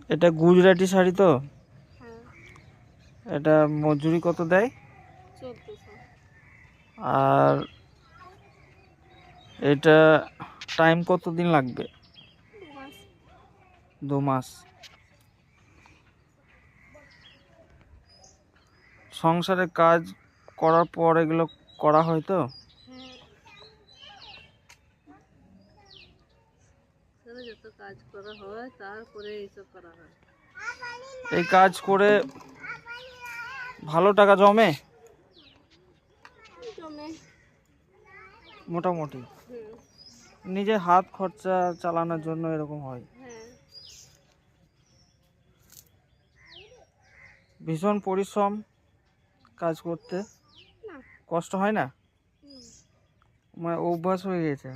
এটা গুজরাটি শাড়ি তো? হ্যাঁ। এটা মজুরি কত দেয়? 1400। আর এটা টাইম কতদিন লাগবে? 2 মাস। 2 মাস। সংসারে কাজ করার পর এগুলো করা হয় তো? হ্যাঁ, যত কাজ করা হয় তারপরে এইসব করা হয়। এই কাজ করে ভালো টাকা জমে জমে। মোটামুটি? হুম। নিজের হাত খরচা চালানোর জন্য এরকম হয়। হ্যাঁ। ভীষণ পরিশ্রম কাজ করতে, না। কষ্ট হয় না? হুম। মানে অভ্যাস হয়ে গেছে।